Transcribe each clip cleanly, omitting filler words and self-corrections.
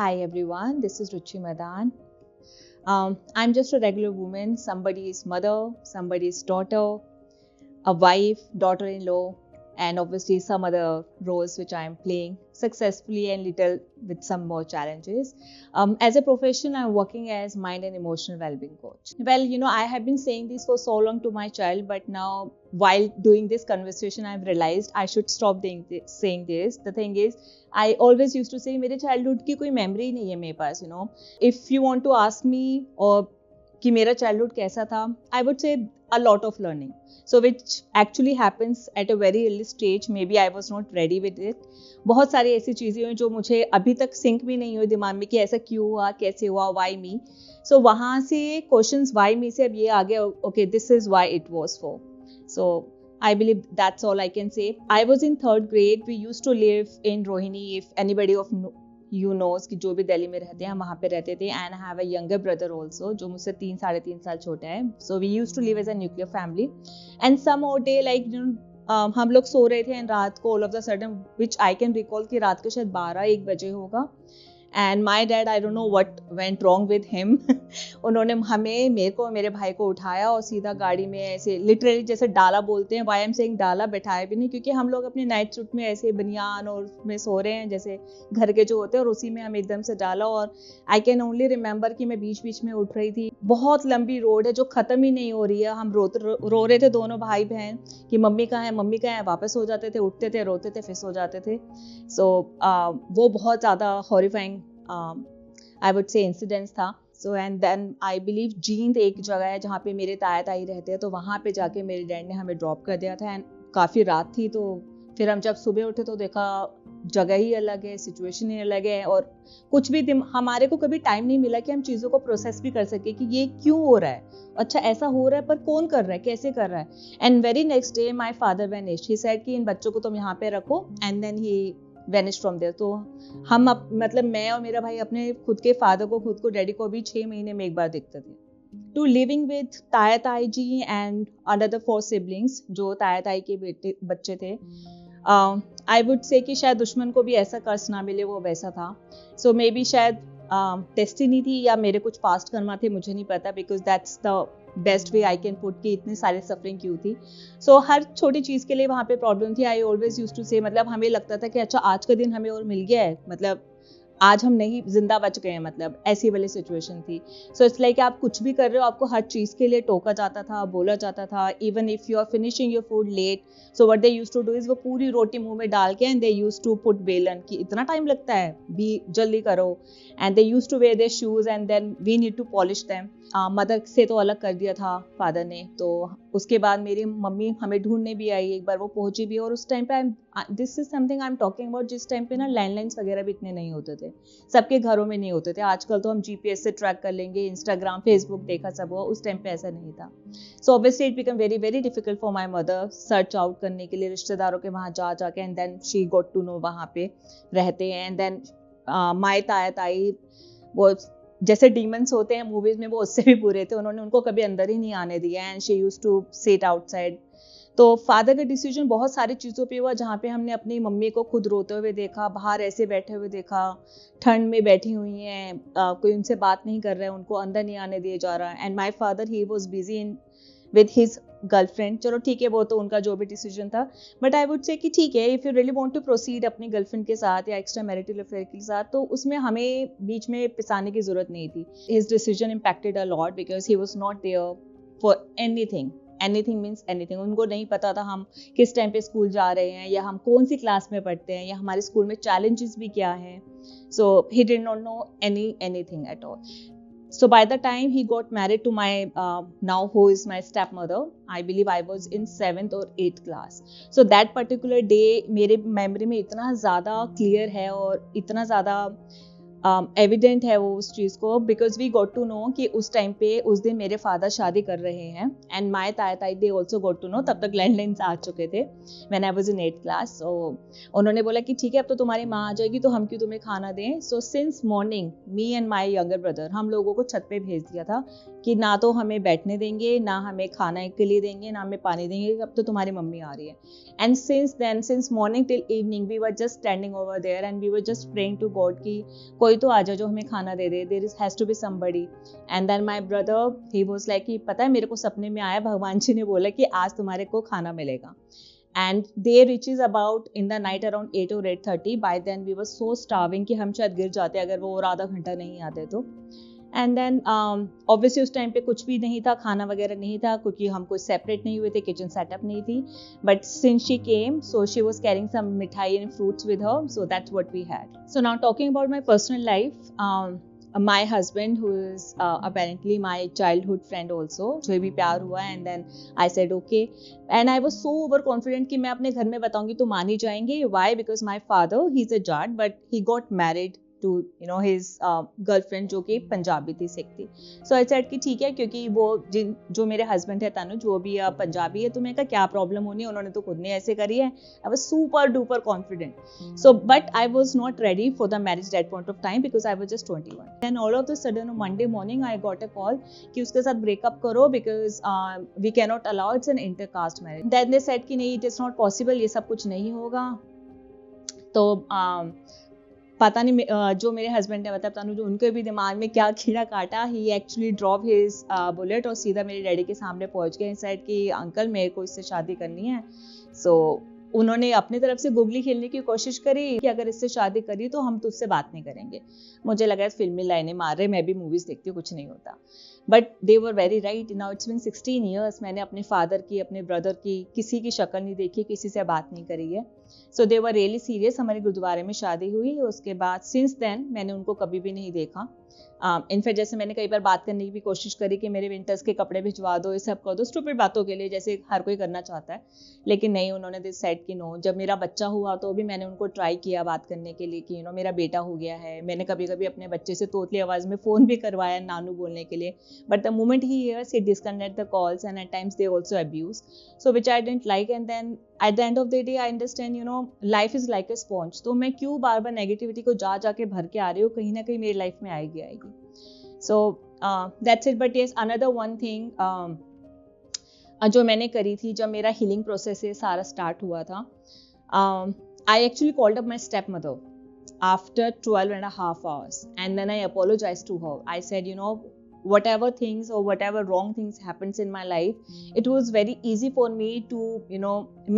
Hi everyone, this is Ruchi Madan. I'm just a regular woman, somebody's mother, somebody's daughter, a wife, daughter-in-law, and obviously some other roles which I'm playing successfully and little with some more challenges. As a profession, I'm working as mind and emotional well-being coach. Well, I have been saying this for so long to my child, but now while doing this conversation, I've realized I should stop saying this. The thing is, I always used to say, मेरे childhood की कोई memory नहीं है मेरे पास, If you want to ask me or कि मेरा childhood कैसा था, I would say a lot of learning. So which actually happens at a very early stage. Maybe I was not ready with it. बहुत सारी ऐसी चीज़ें हुई जो मुझे अभी तक सिंक भी नहीं हुई दिमाग में कि ऐसा क्यों हुआ, कैसे हुआ, why me. So वहाँ से questions why me से अब ये आ गया, okay, this is why it was for. So I believe that's all I can say. I was in 3rd grade. We used to live in Rohini. If anybody of you knows कि जो भी दिल्ली में रहते हैं हम वहाँ पे रहते थे and I have a younger brother also जो मुझसे 3-3.5 साल छोटा है. So we used to live as a nuclear family and some odd day like हम लोग सो रहे थे and रात को all of the sudden which I can recall कि रात को शायद 12-1 बजे होगा and my dad I don't know what went wrong with him उन्होंने मेरे को मेरे भाई को उठाया और सीधा गाड़ी में ऐसे लिटरली जैसे डाला बोलते हैं, why I'm saying डाला, बैठाया भी नहीं क्योंकि हम लोग अपने नाइट सूट में ऐसे बनियान और में सो रहे हैं जैसे घर के जो होते हैं और उसी में हम एकदम से डाला और आई कैन ओनली रिमेंबर कि मैं बीच बीच में उठ रही थी. बहुत लंबी रोड है जो ख़त्म ही नहीं हो रही है. हम रो रहे थे दोनों भाई बहन कि मम्मी कहाँ है, मम्मी कहाँ है. वापस हो जाते थे, उठते थे, रोते थे, फिर सो जाते थे. सो वो बहुत ज़्यादा horrifying I would say incidents था. So and then I believe Jind एक जगह है जहाँ पे मेरे ताया ताई रहते हैं, तो वहाँ पे जाके मेरे डैड ने हमें ड्रॉप कर दिया था एंड काफ़ी रात थी. तो फिर हम जब सुबह उठे तो देखा जगह ही अलग है, सिचुएशन ही अलग है और कुछ भी हमारे को कभी टाइम नहीं मिला कि हम चीज़ों को प्रोसेस भी कर सके कि ये क्यों हो रहा है, अच्छा ऐसा हो रहा है पर कौन कर रहा है, कैसे कर रहा है. And very next day my father vanished. He said कि इन बच्चों को तुम यहाँ पे रखो and then he vanish from there. तो हम मतलब मैं और मेरा भाई अपने खुद के फादर को, खुद को, डैडी को भी 6 महीने में एक बार दिखते थे. टू लिविंग विद ताया ताई जी एंड अनदर 4 सिबलिंग्स जो ताया ताई के बच्चे थे. आई वुड से कि शायद दुश्मन को भी ऐसा कर्ज ना मिले, वो वैसा था. सो मे बी शायद डेस्टिनी थी या मेरे कुछ पास्ट कर्मा थे, मुझे नहीं पता, because that's the best way I can put कि इतनी सारी सफरिंग क्यों थी. सो हर छोटी चीज़ के लिए वहाँ पे प्रॉब्लम थी. आई ऑलवेज यूज टू से मतलब हमें लगता था कि अच्छा आज का दिन हमें और मिल गया है, मतलब आज हम नहीं जिंदा बच गए हैं, मतलब ऐसी वाली सिचुएशन थी. सो इट्स लाइक आप कुछ भी कर रहे हो आपको हर चीज़ के लिए टोका जाता था, बोला जाता था. Even if you are finishing your food late, so what they use to do is वो पूरी रोटी मुंह में डाल के and they use to put बेलन कि इतना टाइम लगता है, भी जल्दी करो. And they use to wear their shoes and then we need to polish them. Mother से तो अलग कर दिया था फादर ने. तो उसके बाद मेरी मम्मी हमें ढूंढने भी आई, एक बार वो पहुंची भी. और उस टाइम पे this is something I am talking about, जिस टाइम पे ना लैंडलाइंस वगैरह भी इतने नहीं होते थे, सबके घरों में नहीं होते थे. आजकल तो हम जीपीएस से ट्रैक कर लेंगे, इंस्टाग्राम, फेसबुक देखा सब हुआ. उस टाइम पे ऐसा नहीं था. So obviously it become very very difficult for my mother search out करने के लिए रिश्तेदारों के वहाँ जा जाके. And then she got to know वहाँ पे रहते हैं. एंड देन माई ताया ताई वो जैसे डीमंस होते हैं मूवीज में, वो उससे भी बुरे थे. उन्होंने उनको कभी अंदर ही नहीं आने दिया and she used to sit outside. तो फादर का डिसीजन बहुत सारी चीज़ों पे हुआ जहाँ पे हमने अपनी मम्मी को खुद रोते हुए देखा, बाहर ऐसे बैठे हुए देखा, ठंड में बैठी हुई हैं, कोई उनसे बात नहीं कर रहा है, उनको अंदर नहीं आने दिया जा रहा है. And my father he was busy in with his girlfriend. चलो ठीक है, वो तो उनका जो भी डिसीजन था. बट आई वुड से कि ठीक है, if you really want to proceed अपनी गर्लफ्रेंड के साथ या एक्स्ट्रा मैरिटल अफेयर के साथ, तो उसमें हमें बीच में पिसाने की जरूरत नहीं थी. His decision impacted a lot because he was not there for anything. Anything means anything. उनको नहीं पता था हम किस टाइम पे स्कूल जा रहे हैं या हम कौन सी क्लास में पढ़ते हैं या हमारे स्कूल में चैलेंजेस भी क्या हैं. So he did not know anything at all. So by the time he got married to my now who is my stepmother, I believe I was in 7th or 8th class. So that particular day मेरे memory में इतना ज़्यादा clear है और इतना ज़्यादा evident है वो उस चीज़ को, because we got to know कि उस टाइम पे उस दिन मेरे फादर शादी कर रहे हैं. एंड माई ताया ताई they also got to know. तब तक लैंडलाइंस आ चुके थे when I was in 8th class. So उन्होंने बोला कि ठीक है अब तो तुम्हारी माँ आ जाएगी तो हम क्यों तुम्हें खाना दें. So since morning me and my younger brother हम लोगों को छत पे भेज दिया था कि ना तो हमें बैठने देंगे, ना हमें खाना के लिए देंगे, ना हमें पानी देंगे, अब तो तुम्हारी मम्मी आ रही है. And since then, since morning till evening we were just standing over there and we were just praying to God कि कोई कोई तो आ जाए जो हमें खाना दे दे, there has to be somebody. And then my brother he was like कि पता है मेरे को सपने में आया, भगवान जी ने बोला कि आज तुम्हारे को खाना मिलेगा। And they reaches about in the night around 8 और 8:30। By then we were so starving कि हम शायद गिर जाते अगर वो और आधा घंटा नहीं आते तो। एंड देन ऑब्वियसली उस टाइम पे कुछ भी नहीं था, खाना वगैरह नहीं था, क्योंकि हम कुछ सेपरेट नहीं हुए थे, किचन सेटअप नहीं थी। But since she came, so she was carrying some mithai and fruits with her, so that's what we had. So now talking about my personal life, my husband who is apparently my childhood friend also, जो भी प्यार हुआ, and then I said okay, and I was so overconfident कि मैं अपने घर में बताऊंगी तो मान ही जाएंगे। Why? Because my father, he's a Jat, but he got married to his girlfriend जो कि पंजाबी थी, सिख थी। So I said कि ठीक है, क्योंकि वो जो मेरे हस्बैंड है तनुज, वो भी पंजाबी है, तो मैं कहा क्या प्रॉब्लम होनी है, उन्होंने तो खुद ने ऐसे करी है। I was super duper confident. So but I was not ready for the marriage at that point of time because I was just 21. Then all of a sudden on Monday morning I got a call कि उसके साथ breakup करो because we cannot allow, it's an intercaste marriage. Then they said कि नहीं, it is not possible, ये सब कुछ नहीं होगा। तो पता नहीं जो मेरे हस्बैंड ने बताया, पता नहीं जो उनके भी दिमाग में क्या कीड़ा काटा, ही एक्चुअली ड्रॉप हिज बुलेट और सीधा मेरे डैडी के सामने पहुंच गए, सेड कि अंकल मेरे को इससे शादी करनी है। सो उन्होंने अपनी तरफ से गुगली खेलने की कोशिश करी कि अगर इससे शादी करी तो हम तुझसे बात नहीं करेंगे। मुझे लगा फिल्मी लाइनें मार रहे, मैं भी मूवीज देखती हूँ, कुछ नहीं होता। But they were very right. Now it's been 16 years, मैंने अपने फादर की, अपने ब्रदर की किसी की शक्ल नहीं देखी, किसी से बात नहीं करी है। सो दे वर रियली सीरियस। हमारे गुरुद्वारे में शादी हुई, उसके बाद सिंस देन मैंने उनको कभी भी नहीं देखा। इनफैक्ट जैसे मैंने कई बार बात करने की भी कोशिश करी कि मेरे विंटर्स के कपड़े भिजवा दो, ये सब कर दो, स्टूपिड बातों के लिए, जैसे हर कोई करना चाहता है, लेकिन नहीं, उन्होंने दिस सेड कि नो। जब मेरा बच्चा हुआ तो भी मैंने उनको ट्राई किया बात करने के लिए कि मेरा बेटा हो गया है। मैंने कभी कभी अपने बच्चे से तोतली आवाज में फोन भी करवाया नानू बोलने के लिए, but the moment he hears he disconnect the calls and at times they also abuse, so which I didn't like। and then at the end of the day I understand life is like a sponge। तो मैं क्यों बार बार negativity को जा के भर के आ रही हूँ, कहीं ना कहीं मेरी लाइफ में आएगी। So that's it। but yes, another one thing जो मैंने करी थी जब मेरा हीलिंग प्रोसेस सारा स्टार्ट हुआ था, I actually called up my stepmother after 12.5 hours and then I apologized to her। I said whatever things or whatever wrong things happens in my life, it was very easy for me to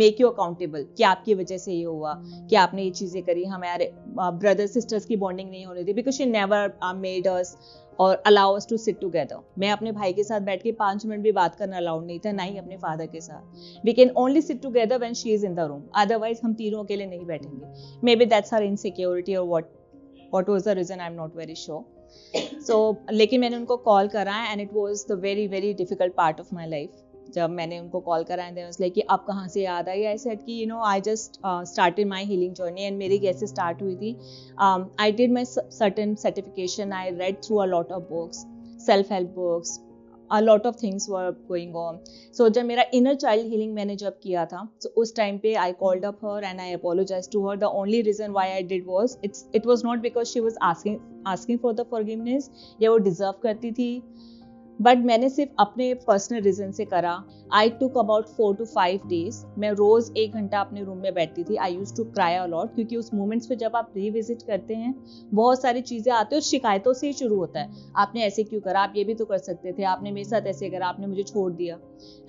make you accountable कि आपकी वजह से ये हुआ, कि आपने ये चीजें करी, हमारे ब्रदर सिस्टर्स की बॉन्डिंग नहीं होने दी, because she never made us or allow us to sit together। मैं अपने भाई के साथ बैठ के 5 मिनट भी बात करना अलाउड नहीं था, ना ही अपने फादर के साथ। We can only sit together when she is in the room, otherwise हम तीनों अकेले नहीं बैठेंगे। Maybe that's her insecurity or what was the reason, I'm not very sure। So लेकिन मैंने उनको कॉल करा and it was the very very difficult part of my life. जब मैंने उनको कॉल करा एंड वाज लाइक कि अब कहाँ से याद आई, आई सेड कि I just started my healing journey. And मेरी कैसे स्टार्ट हुई थी, I did my certain certification, I read through a lot of books, self help books, a lot of things were going on। so जब मेरा inner child healing मैंने जब किया था, so उस टाइम पे I called up her and I apologized to her। the only reason why I did was it was not because she was asking for the forgiveness या वो deserve करती थी, बट मैंने सिर्फ अपने पर्सनल रीजन से करा। आई टुक अबाउट 4 to 5 days। मैं रोज 1 घंटा अपने रूम में बैठती थी। I use to cry a lot, क्योंकि उस मोमेंट्स पे जब आप रिविजिट करते हैं बहुत सारी चीजें आती है और शिकायतों से ही शुरू होता है। आपने ऐसे क्यों करा, आप ये भी तो कर सकते थे, आपने मेरे साथ ऐसे करा, आपने मुझे छोड़ दिया।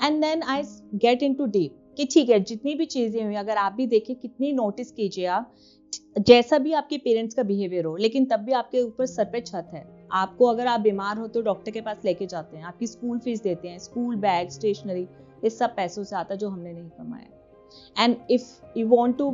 And then I get into deep कि ठीक है, जितनी भी चीजें हुई अगर आप भी देखिए, कितनी नोटिस कीजिए आप, जैसा भी आपके पेरेंट्स का बिहेवियर हो, लेकिन तब भी आपके ऊपर सर पे छत है। आपको अगर आप बीमार हो तो डॉक्टर के पास लेके जाते हैं, आपकी स्कूल फीस देते हैं, स्कूल बैग, स्टेशनरी, इस सब पैसों से आता है जो हमने नहीं कमाया। And if you want to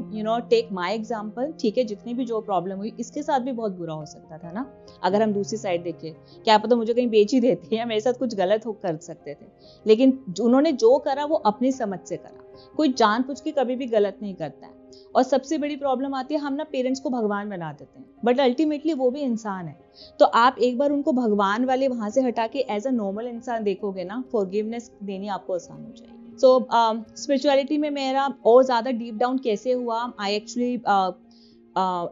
take my example, ठीक है, जितनी भी जो प्रॉब्लम हुई इसके साथ भी बहुत बुरा हो सकता था ना। अगर हम दूसरी साइड देखें, क्या पता मुझे कहीं बेच ही देते या मेरे साथ कुछ गलत हो कर सकते थे, लेकिन उन्होंने जो करा वो अपनी समझ से करा। कोई जानबूझ के कभी भी गलत नहीं करता है। और सबसे बड़ी प्रॉब्लम आती है, हम ना पेरेंट्स को भगवान बना देते हैं, बट अल्टीमेटली वो भी इंसान है। तो आप एक बार उनको भगवान वाले वहां से हटा के एज अ नॉर्मल इंसान देखोगे ना, फॉरगिवनेस देनी आपको आसान हो जाएगी। सो स्पिरिचुअलिटी में मेरा और ज्यादा डीप डाउन कैसे हुआ, आई एक्चुअली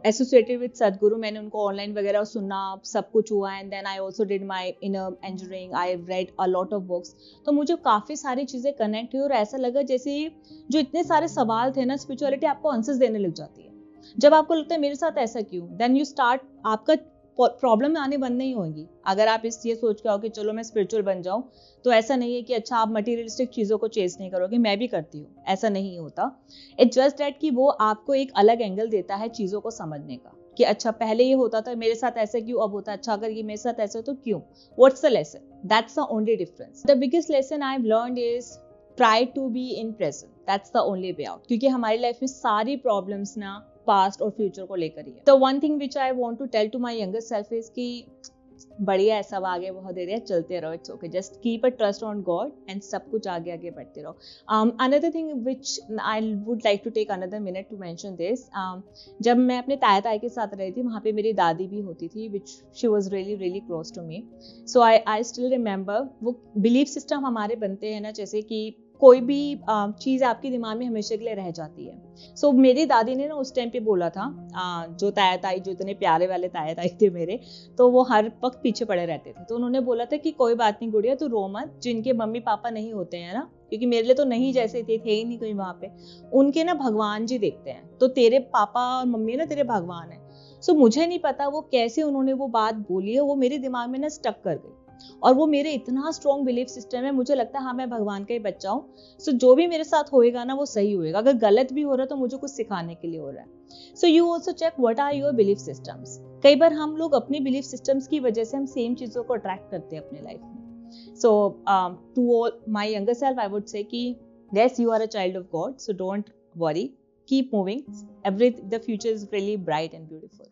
एसोसिएटेड विद सदगुरु। मैंने उनको ऑनलाइन वगैरह सुनना, सब कुछ हुआ। And then I also did my inner angering, I read a lot of books. तो मुझे काफ़ी सारी चीज़ें कनेक्ट हुई और ऐसा लगा जैसे जो इतने सारे सवाल थे ना, स्पिरिचुअलिटी आपको आंसर्स देने लग जाती है। जब आपको लगता है मेरे साथ ऐसा क्यों, देन यू स्टार्ट, आपका प्रॉब्लम आने बंद नहीं होंगी अगर आप ये सोच के आओ कि चलो मैं स्पिरिचुअल बन जाऊं। तो ऐसा नहीं है कि अच्छा आप मटीरियलिस्टिक चीज़ों को चेस नहीं करोगे, मैं भी करती हूँ, ऐसा नहीं होता। इट्स जस्ट दैट कि वो आपको एक अलग एंगल देता है चीज़ों को समझने का, कि अच्छा पहले ये होता था, मेरे साथ ऐसा क्यों अब होता है, अच्छा अगर ये मेरे साथ ऐसा हो तो क्यों, what's the lesson, that's the only difference. The biggest lesson I have learned is try to be in present, that's the only way out. क्योंकि हमारी लाइफ में सारी प्रॉब्लम्स ना पास्ट और फ्यूचर को लेकर ही है। तो one thing which I want to tell to my younger self is कि बढ़िया है, सब आगे बहुत दे रहे हैं, चलते रहो, it's okay, just keep a trust on God and सब कुछ आगे आगे बढ़ते रहो। Another thing which I would like to take another minute to mention this, जब मैं अपने ताया ताई के साथ रही थी, वहाँ पे मेरी दादी भी होती थी, which she was really really close to me. So I still remember वो बिलीफ सिस्टम हमारे बनते हैं ना, जैसे कि कोई भी चीज़ आपके दिमाग में हमेशा के लिए रह जाती है। सो मेरी दादी ने ना उस टाइम पे बोला था, जो ताया ताई, जो इतने प्यारे वाले ताया ताई थे मेरे, तो वो हर वक्त पीछे पड़े रहते थे। तो उन्होंने बोला था कि कोई बात नहीं गुड़िया, तू रो मत, जिनके मम्मी पापा नहीं होते हैं ना, क्योंकि मेरे लिए तो नहीं जैसे थे ही नहीं कोई वहाँ पे, उनके ना भगवान जी देखते हैं, तो तेरे पापा और मम्मी ना तेरे भगवान है। सो मुझे नहीं पता वो कैसे उन्होंने वो बात बोली है, वो मेरे दिमाग में ना स्टक कर गई, और वो मेरे इतना स्ट्रॉन्ग बिलीफ सिस्टम है, मुझे लगता है हाँ मैं भगवान का ही बच्चा हूँ। सो जो भी मेरे साथ होएगा ना वो सही होएगा, अगर गलत भी हो रहा है तो मुझे कुछ सिखाने के लिए हो रहा है। So you also check what are your belief systems. कई बार हम लोग अपने बिलीफ सिस्टम्स की वजह से हम सेम चीजों को अट्रैक्ट करते हैं अपने लाइफ में। So to all my younger self I would say कि yes, you are a child of God, so don't worry, keep moving, the future is really bright and beautiful.